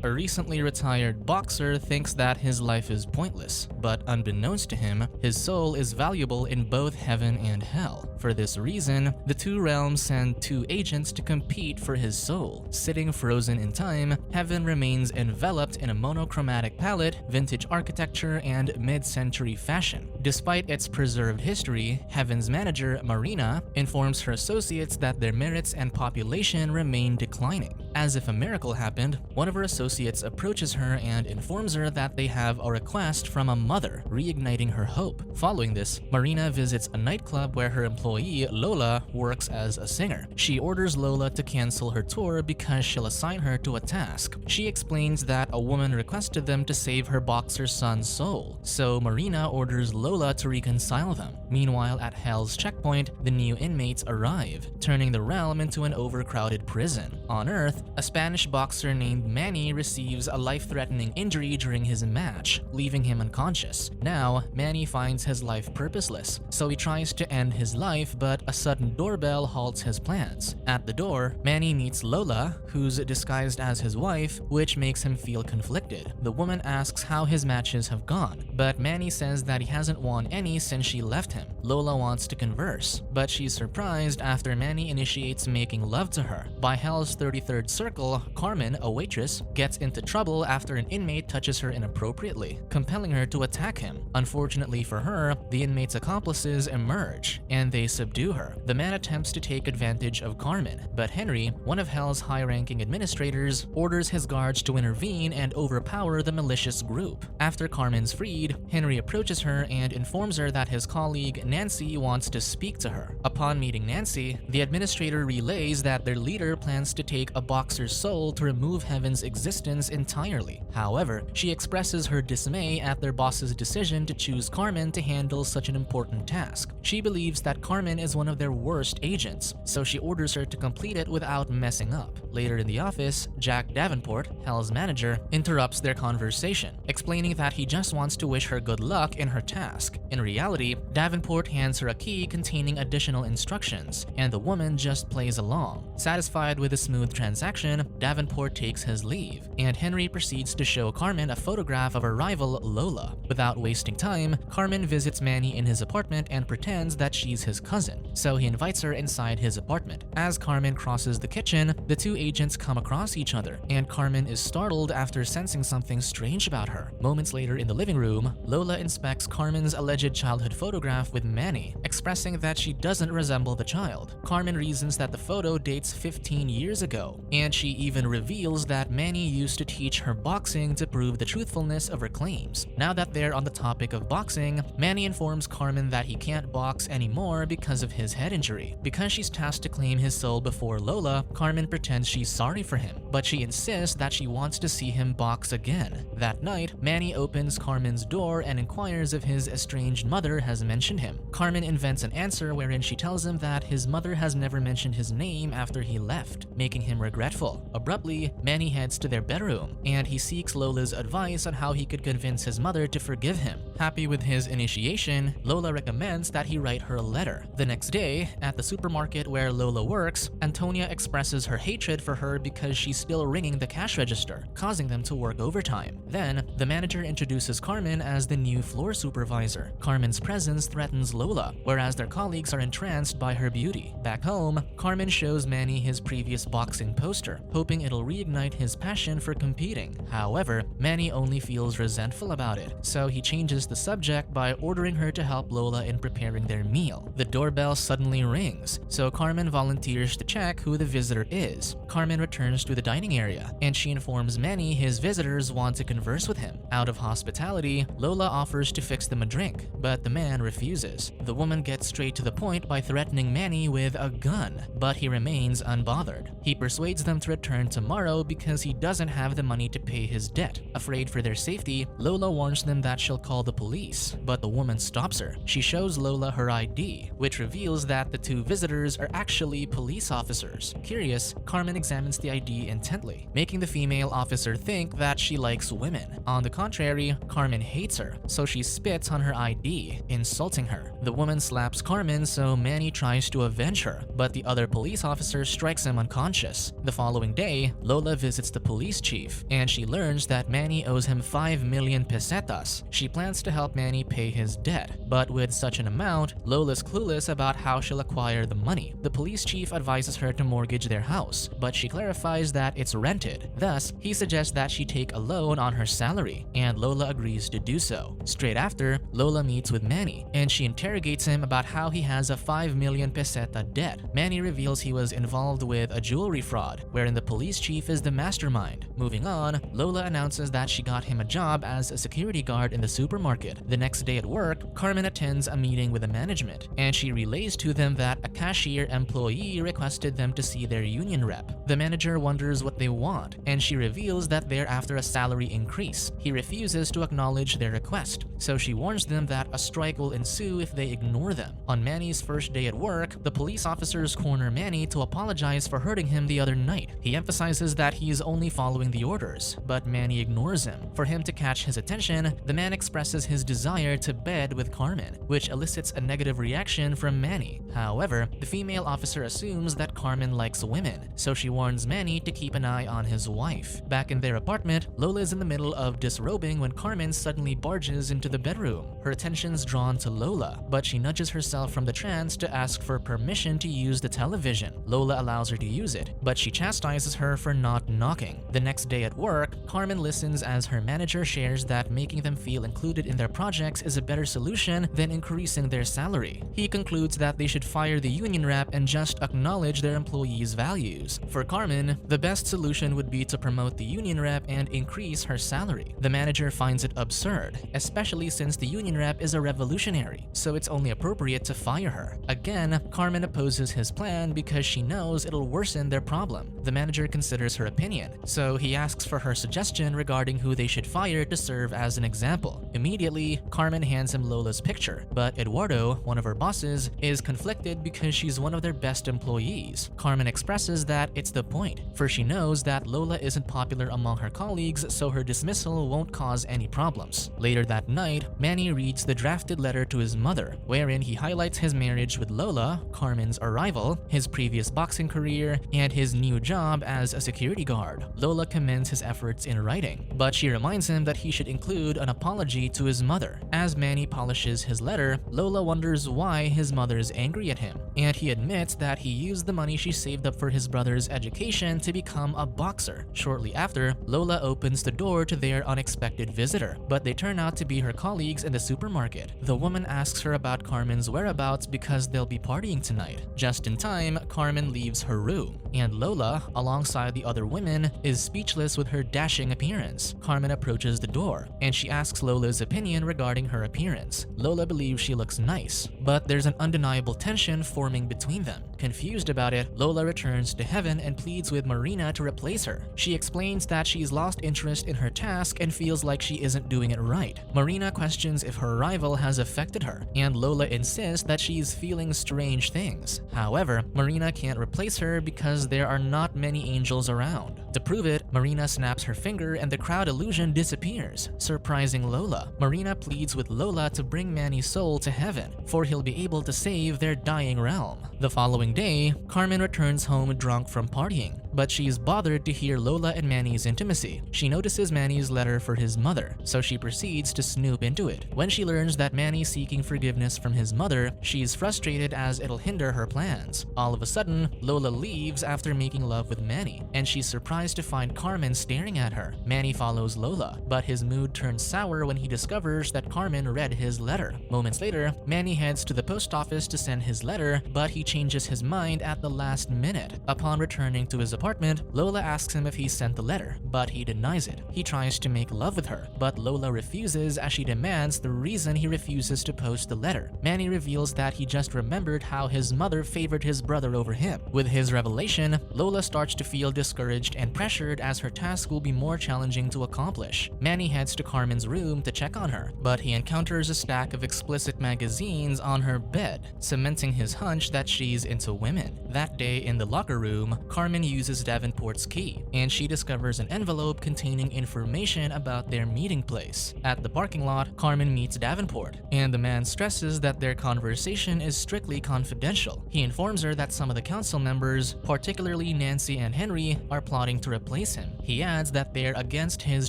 a recently retired boxer thinks that his life is pointless, but unbeknownst to him, his soul is valuable in both heaven and hell. For this reason, the two realms send two agents to compete for his soul. Sitting frozen in time, heaven remains enveloped in a monochromatic palette, vintage architecture, and mid-century fashion. Despite its preserved history, heaven's manager, Marina, informs her associates that their merits and population remain declining. As if a miracle happened, one of her associates approaches her and informs her that they have a request from a mother, reigniting her hope. Following this, Marina visits a nightclub where her employee, Lola, works as a singer. She orders Lola to cancel her tour because she'll assign her to a task. She explains that a woman requested them to save her boxer son's soul, so Marina orders Lola to reconcile them. Meanwhile, at Hell's checkpoint, the new inmates arrive, turning the realm into an overcrowded prison. On Earth, a Spanish boxer named Manny receives a life-threatening injury during his match, leaving him unconscious. Now, Manny finds his life purposeless, so he tries to end his life, but a sudden doorbell halts his plans. At the door, Manny meets Lola, who's disguised as his wife, which makes him feel conflicted. The woman asks how his matches have gone, but Manny says that he hasn't won any since she left him. Lola wants to converse, but she's surprised after Manny initiates making love to her. By Hell's 33rd circle, Carmen, a waitress, gets into trouble after an inmate touches her inappropriately, compelling her to attack him. Unfortunately for her, the inmate's accomplices emerge, and they subdue her. The man attempts to take advantage of Carmen, but Henry, one of Hell's high-ranking administrators, orders his guards to intervene and overpower the malicious group. After Carmen's freed, Henry approaches her and informs her that his colleague Nancy wants to speak to her. Upon meeting Nancy, the administrator relays that their leader plans to take a boxer's soul to remove Heaven's existence entirely. However, she expresses her dismay at their boss's decision to choose Carmen to handle such an important task. She believes that Carmen is one of their worst agents, so she orders her to complete it without messing up. Later in the office, Jack Davenport, Hell's manager, interrupts their conversation, explaining that he just wants to wish her good luck in her task. In reality, Davenport hands her a key containing additional instructions, and the woman just plays along. Satisfied with a smooth transaction, Davenport takes his leave, and Henry proceeds to show Carmen a photograph of her rival, Lola. Without wasting time, Carmen visits Manny in his apartment and pretends that she's his cousin, so he invites her inside his apartment. As Carmen crosses the kitchen, the two agents come across each other, and Carmen is startled after sensing something strange about her. Moments later in the living room, Lola inspects Carmen's alleged childhood photograph with Manny, expressing that she doesn't resemble the child. Carmen reasons that the photo dates 15 years ago, and she even reveals that Manny used to teach her boxing to prove the truthfulness of her claims. Now that they're on the topic of boxing, Manny informs Carmen that he can't box anymore because of his head injury. Because she's tasked to claim his soul before Lola, Carmen pretends she's sorry for him, but she insists that she wants to see him box again. That night, Manny opens Carmen's door and inquires if his estranged mother has mentioned him. Carmen invents an answer wherein she tells him that his mother has never mentioned his name after he left, making him regretful. Abruptly, Manny heads to their bedroom, and he seeks Lola's advice on how he could convince his mother to forgive him. Happy with his initiation, Lola recommends that he write her a letter. The next day, at the supermarket where Lola works, Antonia expresses her hatred for her because she's still ringing the cash register, causing them to work overtime. Then, the manager introduces Carmen as the new floor supervisor. Carmen's presence threatens Lola, whereas their colleagues are entranced by her beauty. Back home, Carmen shows Manny his previous boxing poster, hoping it'll reignite his passion for competing. However, Manny only feels resentful about it, so he changes the subject by ordering her to help Lola in preparing their meal. The doorbell suddenly rings, so Carmen volunteers to check who the visitor is. Carmen returns to the dining area, and she informs Manny his visitors want to converse with him. Out of hospitality, Lola offers to fix them a drink, but the man refuses. The woman gets straight to the point by threatening Manny with a gun, but he remains unbothered. He persuades them to return tomorrow because he doesn't have the money to pay his debt. Afraid for their safety, Lola warns them that she'll call the police, but the woman stops her. She shows Lola her ID, which reveals that the two visitors are actually police officers. Curious, Carmen examines the ID intently, making the female officer think that she likes women. On the contrary, Carmen hates her, so she spits on her ID, insulting her. The woman slaps Carmen, so Manny tries to avenge her, but the other police officer strikes him unconscious. The following day, Lola visits the police chief, and she learns that Manny owes him 5 million pesetas. She plans to help Manny pay his debt, but with such an amount, Lola's clueless about how she'll acquire the money. The police chief advises her to mortgage their house, but she clarifies that it's rented. Thus, he suggests that she take a loan on her salary, and Lola agrees to do so. Straight after, Lola meets with Manny, and she interrogates him about how he has a 5 million peseta debt. Manny reveals he was involved with a jewelry fraud, wherein the police chief is the mastermind. Moving on, Lola announces that she got him a job as a security guard in the supermarket. The next day at work, Carmen attends a meeting with the management, and she relays to them that a cashier employee requested them to see their union rep. The manager wonders what they want, and she reveals that they're after a salary increase. He refuses to acknowledge their request, so she warns them that a strike will ensue if they ignore them. On Manny's first day at work, the police officers corner Manny to apologize for hurting him the other night. He emphasizes that he is only following the orders, but Manny ignores him. For him to catch his attention, the man expresses his desire to bed with Carmen, which elicits a negative reaction from Manny. However, the female officer assumes that Carmen likes women, so she warns Manny to keep an eye on his wife. Back in their apartment, Lola is in the middle of disrobing when Carmen suddenly barges into the bedroom. Her attention's drawn to Lola, but she nudges herself from the trance to ask for permission to use the television. Lola allows her to use it, but she chastises her for not knocking. The next day at work, Carmen listens as her manager shares that making them feel included in their projects is a better solution than increasing their salary. He concludes that they should fire the union rep and just acknowledge their employees' values. For Carmen, the best solution would be to promote the union rep and increase her salary. The manager finds it absurd, especially since the union rep is a revolutionary, so it's only appropriate to fire her. Again, Carmen opposes his plan because she knows it'll worsen their problem. The manager considers her opinion, so he asks for her suggestion regarding who they should fire to serve as an example. Immediately, Carmen hands him Lola's picture, but Eduardo, one of her bosses, is conflicted because she's one of their best employees. Carmen expresses that it's the point, for she knows that Lola isn't popular among her colleagues, so her dismissal won't cause any problems. Later that night, Manny reads the drafted letter to his mother, wherein he highlights his marriage with Lola, Carmen's arrival, his previous boxing career, and his new job as a security guard. Lola commends his efforts in writing, but she reminds him that he should include an apology to his mother. As Manny polishes his letter, Lola wonders why his mother is angry at him, and he admits that he used the money she saved up for his brother's education to become a boxer. Shortly after, Lola opens the door to their unexpected visitor, but they turn out to be her colleagues in the supermarket. The woman asks her about Carmen's whereabouts because they'll be partying tonight. Just in time, Carmen leaves her room, and Lola, alongside the other women, is speechless with her dashing appearance. Carmen approaches the door, and she asks Lola's opinion regarding her appearance. Lola believes she looks nice, but there's an undeniable tension forming between them. Confused about it, Lola returns to heaven and pleads with Marina to replace her. She explains that she's lost interest in her task and feels like she isn't doing it right. Marina questions if her arrival has affected her, and Lola insists that she's feeling strange things. However, Marina can't replace her because there are not many angels around. To prove it, Marina snaps her finger and the crowd illusion disappears, surprising Lola. Marina pleads with Lola to bring Manny's soul to heaven, for he'll be able to save their dying realm. The following day, Carmen returns home drunk from partying, but she's bothered to hear Lola and Manny's intimacy. She notices Manny's letter for his mother, so she proceeds to snoop into it. When she learns that Manny's seeking forgiveness from his mother, she's frustrated as it'll hinder her plans. All of a sudden, Lola leaves after making love with Manny, and she's surprised to find Carmen staring at her. Manny follows Lola, but his mood turns sour when he discovers that Carmen read his letter. Moments later, Manny heads to the post office to send his letter, but he changes his his mind at the last minute. Upon returning to his apartment, Lola asks him if he sent the letter, but he denies it. He tries to make love with her, but Lola refuses as she demands the reason he refuses to post the letter. Manny reveals that he just remembered how his mother favored his brother over him. With his revelation, Lola starts to feel discouraged and pressured as her task will be more challenging to accomplish. Manny heads to Carmen's room to check on her, but he encounters a stack of explicit magazines on her bed, cementing his hunch that she's into women. That day in the locker room, Carmen uses Davenport's key, and she discovers an envelope containing information about their meeting place. At the parking lot, Carmen meets Davenport, and the man stresses that their conversation is strictly confidential. He informs her that some of the council members, particularly Nancy and Henry, are plotting to replace him. He adds that they're against his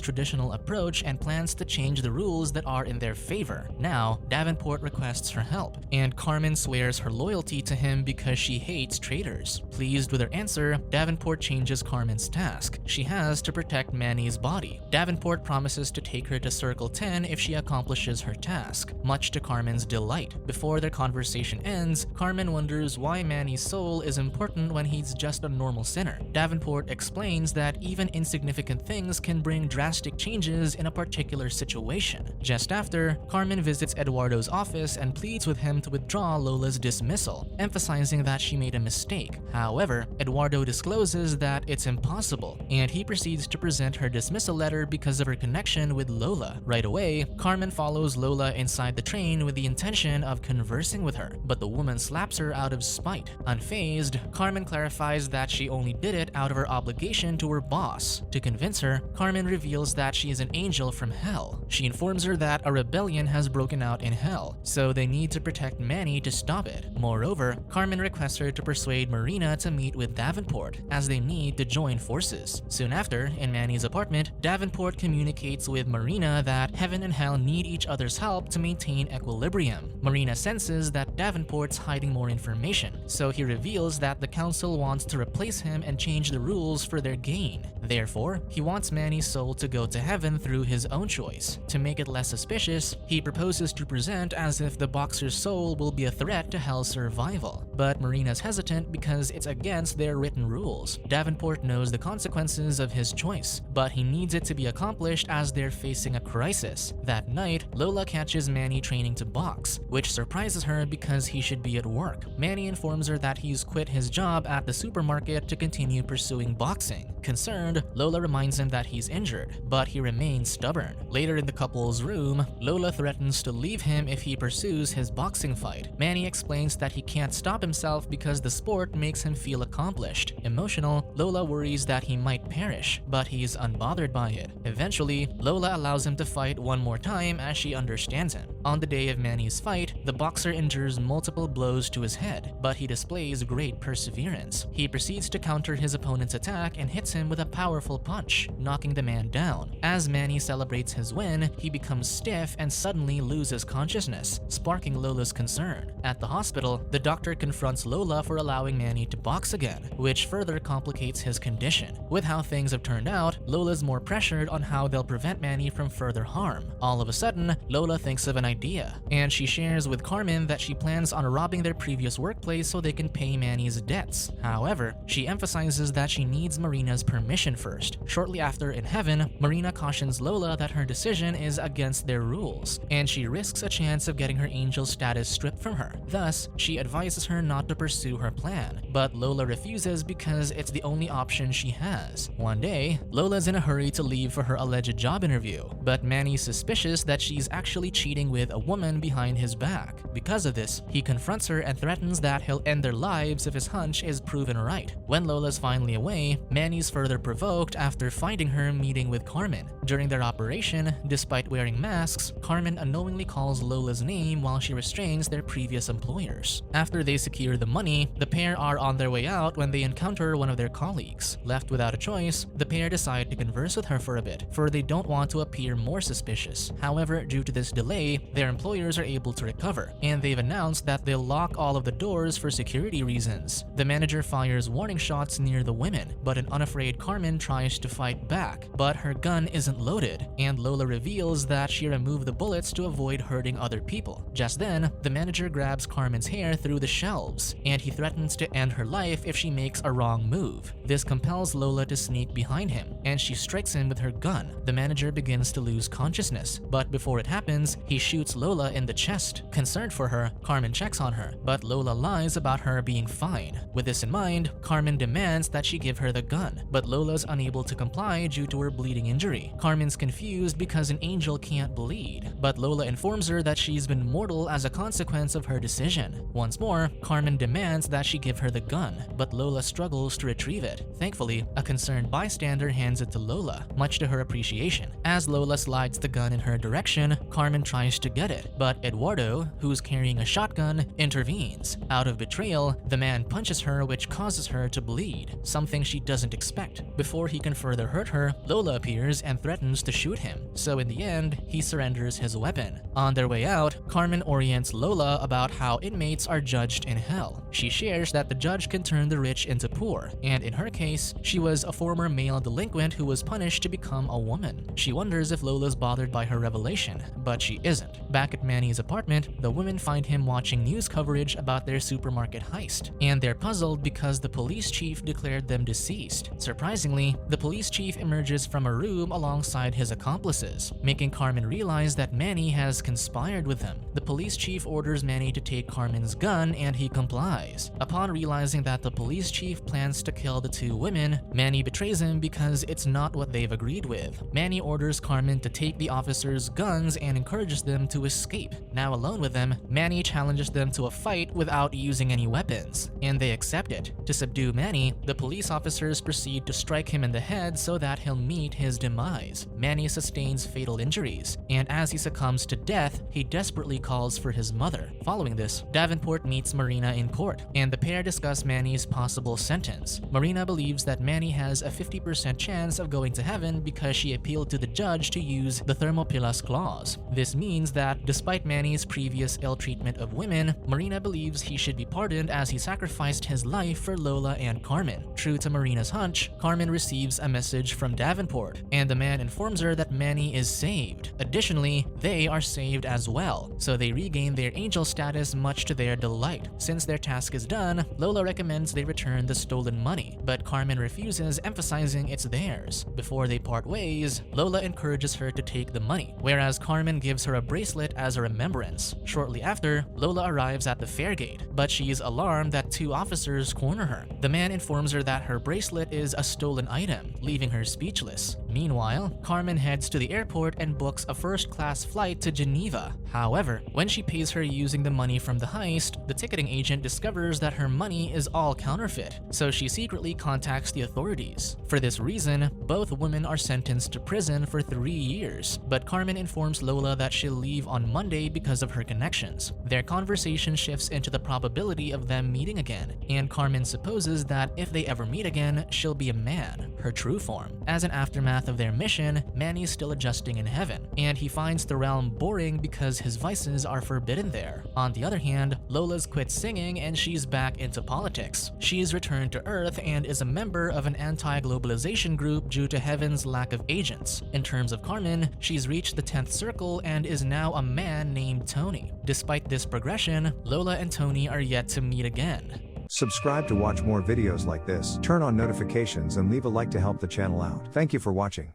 traditional approach and plans to change the rules that are in their favor. Now, Davenport requests her help, and Carmen swears her loyalty to him because she hates traitors. Pleased with her answer, Davenport changes Carmen's task. She has to protect Manny's body. Davenport promises to take her to Circle 10 if she accomplishes her task, much to Carmen's delight. Before their conversation ends, Carmen wonders why Manny's soul is important when he's just a normal sinner. Davenport explains that even insignificant things can bring drastic changes in a particular situation. Just after, Carmen visits Eduardo's office and pleads with him to withdraw Lola's dismissal, emphasizing that she made a mistake. However, Eduardo discloses that it's impossible, and he proceeds to present her dismissal letter because of her connection with Lola. Right away, Carmen follows Lola inside the train with the intention of conversing with her, but the woman slaps her out of spite. Unfazed, Carmen clarifies that she only did it out of her obligation to her boss. To convince her, Carmen reveals that she is an angel from hell. She informs her that a rebellion has broken out in hell, so they need to protect Manny to stop it. Moreover, Carmen requests her to persuade Marina to meet with Davenport, as they need to join forces. Soon after, in Manny's apartment, Davenport communicates with Marina that heaven and hell need each other's help to maintain equilibrium. Marina senses that Davenport's hiding more information, so he reveals that the council wants to replace him and change the rules for their gain. Therefore, he wants Manny's soul to go to heaven through his own choice. To make it less suspicious, he proposes to present as if the boxer's soul will be a threat to hell's survival. But Marina's hesitant because it's against their written rules. Davenport knows the consequences of his choice, but he needs it to be accomplished as they're facing a crisis. That night, Lola catches Manny training to box, which surprises her because he should be at work. Manny informs her that he's quit his job at the supermarket to continue pursuing boxing. Concerned, Lola reminds him that he's injured, but he remains stubborn. Later in the couple's room, Lola threatens to leave him if he pursues his boxing fight. Manny explains that he can't stop himself because the sport makes him feel accomplished. Emotional, Lola worries that he might perish, but he's unbothered by it. Eventually, Lola allows him to fight one more time as she understands him. On the day of Manny's fight, the boxer endures multiple blows to his head, but he displays great perseverance. He proceeds to counter his opponent's attack and hits him with a powerful punch, knocking the man down. As Manny celebrates his win, he becomes stiff and suddenly loses consciousness, sparking Lola's concern. At the hospital, the doctor confronts Lola for allowing Manny to box again, which further complicates his condition. With how things have turned out, Lola's more pressured on how they'll prevent Manny from further harm. All of a sudden, Lola thinks of an idea, and she shares with Carmen that she plans on robbing their previous workplace so they can pay Manny's debts. However, she emphasizes that she needs Marina's permission first. Shortly after, in heaven, Marina cautions Lola that her decision is against their rules, and she risks a chance of getting her angel status stripped from her. Thus, she advises her not to pursue her plan, but Lola refuses because it's the only option she has. One day, Lola's in a hurry to leave for her alleged job interview, but Manny's suspicious that she's actually cheating with a woman behind his back. Because of this, he confronts her and threatens that he'll end their lives if his hunch is proven right. When Lola's finally away, Manny's further provoked after finding her meeting with Carmen. During their operation, despite wearing masks, Carmen unknowingly calls Lola's name while she restrains their previous employers. After they secure the money, the pair are on their way out when they encounter one of their colleagues. Left without a choice, the pair decide to converse with her for a bit, for they don't want to appear more suspicious. However, due to this delay, their employers are able to recover, and they've announced that they'll lock all of the doors for security reasons. The manager fires warning shots near the women, but an unafraid Carmen tries to fight back, but her gun isn't loaded, and Lola reveals that she removed the bullets to avoid hurting other people. Just then, the manager grabs Carmen's hair through the shelves, themselves, and he threatens to end her life if she makes a wrong move. This compels Lola to sneak behind him, and she strikes him with her gun. The manager begins to lose consciousness, but before it happens, he shoots Lola in the chest. Concerned for her, Carmen checks on her, but Lola lies about her being fine. With this in mind, Carmen demands that she give her the gun, but Lola's unable to comply due to her bleeding injury. Carmen's confused because an angel can't bleed, but Lola informs her that she's been mortal as a consequence of her decision. Once more, Carmen demands that she give her the gun, but Lola struggles to retrieve it. Thankfully, a concerned bystander hands it to Lola, much to her appreciation. As Lola slides the gun in her direction, Carmen tries to get it, but Eduardo, who's carrying a shotgun, intervenes. Out of betrayal, the man punches her, which causes her to bleed, something she doesn't expect. Before he can further hurt her, Lola appears and threatens to shoot him, so in the end, he surrenders his weapon. On their way out, Carmen orients Lola about how inmates are judged in hell. She shares that the judge can turn the rich into poor, and in her case, she was a former male delinquent who was punished to become a woman. She wonders if Lola's bothered by her revelation, but she isn't. Back at Manny's apartment, the women find him watching news coverage about their supermarket heist, and they're puzzled because the police chief declared them deceased. Surprisingly, the police chief emerges from a room alongside his accomplices, making Carmen realize that Manny has conspired with them. The police chief orders Manny to take Carmen's gun, and he complies. Upon realizing that the police chief plans to kill the two women, Manny betrays him because it's not what they've agreed with. Manny orders Carmen to take the officers' guns and encourages them to escape. Now alone with them, Manny challenges them to a fight without using any weapons, and they accept it. To subdue Manny, the police officers proceed to strike him in the head so that he'll meet his demise. Manny sustains fatal injuries, and as he succumbs to death, he desperately calls for his mother. Following this, Davenport meets Marina in court, and the pair discuss Manny's possible sentence. Marina believes that Manny has a 50% chance of going to heaven because she appealed to the judge to use the Thermopylas clause. This means that, despite Manny's previous ill treatment of women, Marina believes he should be pardoned as he sacrificed his life for Lola and Carmen. True to Marina's hunch, Carmen receives a message from Davenport, and the man informs her that Manny is saved. Additionally, they are saved as well, so they regain their angel status much to their delight. Since their task is done, Lola recommends they return the stolen money, but Carmen refuses, emphasizing it's theirs. Before they part ways, Lola encourages her to take the money, whereas Carmen gives her a bracelet as a remembrance. Shortly after, Lola arrives at the fair gate, but she's alarmed that two officers corner her. The man informs her that her bracelet is a stolen item, leaving her speechless. Meanwhile, Carmen heads to the airport and books a first-class flight to Geneva. However, when she pays her using the money from the heist, the ticketing agent discovers that her money is all counterfeit, so she secretly contacts the authorities. For this reason, both women are sentenced to prison for 3 years, but Carmen informs Lola that she'll leave on Monday because of her connections. Their conversation shifts into the probability of them meeting again, and Carmen supposes that if they ever meet again, she'll be a man, her true form. As an aftermath of their mission, Manny's still adjusting in heaven, and he finds the realm boring because his vices are forbidden there. On the other hand, Lola's quit singing and she's back into politics. She's returned to Earth and is a member of an anti-globalization group due to heaven's lack of agents. In terms of Carmen, she's reached the 10th circle and is now a man named Tony. Despite this progression, Lola and Tony are yet to meet again. Subscribe to watch more videos like this, turn on notifications and leave a like to help the channel out. Thank you for watching.